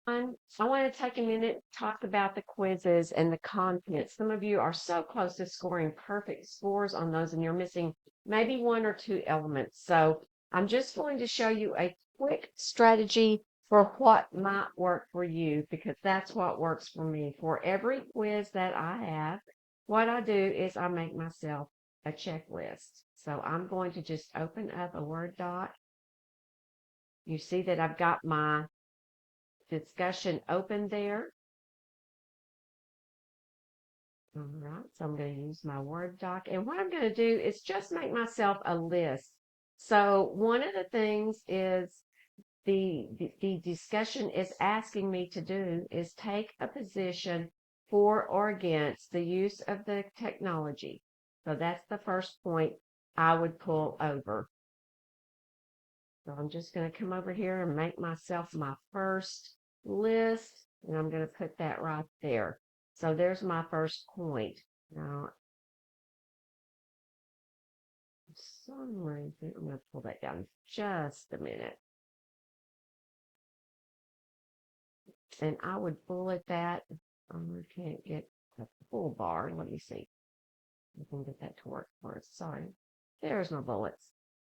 I want to take a minute to talk about the quizzes and the content. Some of you are so close to scoring perfect scores on those, and you're missing maybe one or two elements. So I'm just going to show you a quick strategy for what might work for you, because that's what works for me. For every quiz that I have, what I do is I make myself a checklist. So I'm going to just open up a Word doc. You see that I've got my discussion open there. All right, so I'm going to use my Word doc. And what I'm going to do is just make myself a list. So one of the things is the discussion is asking me to do is take a position for or against the use of the technology. So that's the first point I would pull over. So I'm just going to come over here and make myself my first list, and I'm going to put that right there. So there's my first point. Now, for some reason, I'm going to pull that down just a minute. And I would bullet that. I can't get a full bar. Let me see. I can get that to work for us. Sorry. There's my bullets.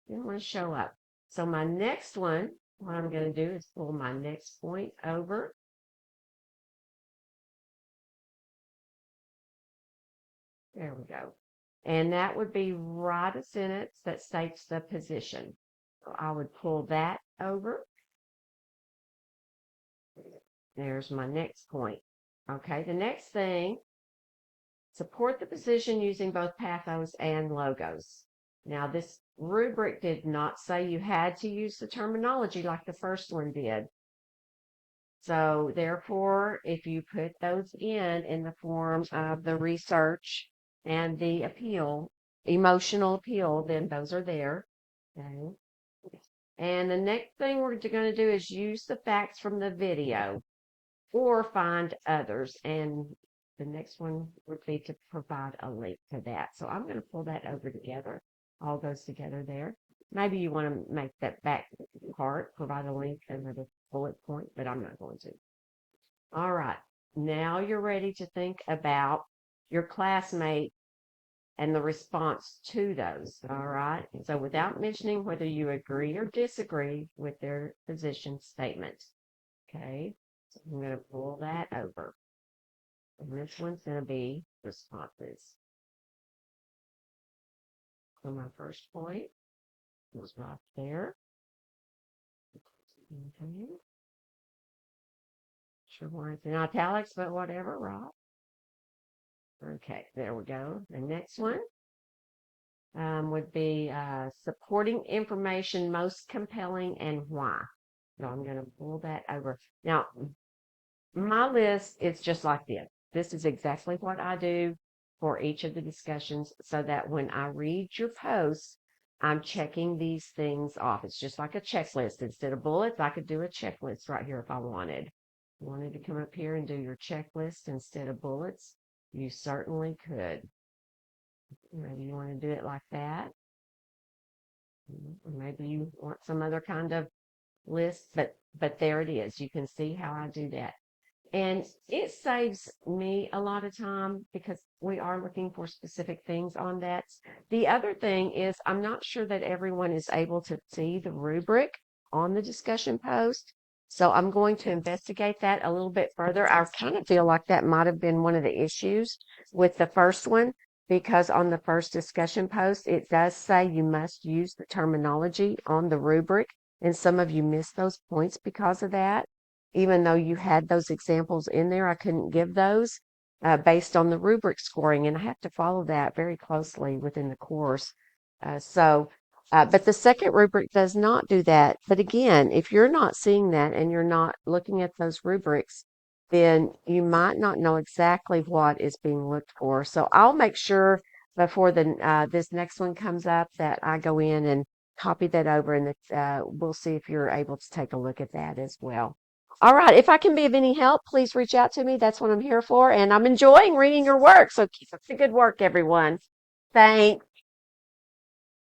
They don't want to show up. So my next one, what I'm going to do is pull my next point over. There we go. And that would be write a sentence that states the position. So I would pull that over. There's my next point. Okay, the next thing, support the position using both pathos and logos. Now, this rubric did not say you had to use the terminology like the first one did. So therefore, if you put those in the form of the research and the appeal, emotional appeal, then those are there. Okay. And the next thing we're going to do is use the facts from the video or find others. And the next one would be to provide a link to that. So I'm going to pull that over together. All goes together there. Maybe you want to make that back part, provide a link and a bullet point, but I'm not going to. All right. Now you're ready to think about your classmate and the response to those. All right. So without mentioning whether you agree or disagree with their position statement. Okay. So I'm going to pull that over. And this one's going to be responses. So my first point was right there. Okay. Sure why it's in italics, but whatever, right? Okay, there we go. The next one would be supporting information most compelling and why. So I'm going to pull that over. Now, my list is just like this. This is exactly what I do for each of the discussions so that when I read your posts, I'm checking these things off. It's just like a checklist. Instead of bullets, I could do a checklist right here if I wanted. Wanted to come up here and do your checklist instead of bullets, you certainly could. Maybe you want to do it like that. Maybe you want some other kind of list, but there it is. You can see how I do that. And it saves me a lot of time because we are looking for specific things on that. The other thing is I'm not sure that everyone is able to see the rubric on the discussion post. So I'm going to investigate that a little bit further. I kind of feel like that might have been one of the issues with the first one, because on the first discussion post, it does say you must use the terminology on the rubric. And some of you missed those points because of that. Even though you had those examples in there, I couldn't give those based on the rubric scoring, and I have to follow that very closely within the course. But the second rubric does not do that. But again, if you're not seeing that and you're not looking at those rubrics, then you might not know exactly what is being looked for. So I'll make sure before this next one comes up that I go in and copy that over, and we'll see if you're able to take a look at that as well. All right. If I can be of any help, please reach out to me. That's what I'm here for. And I'm enjoying reading your work. So keep up the good work, everyone. Thanks.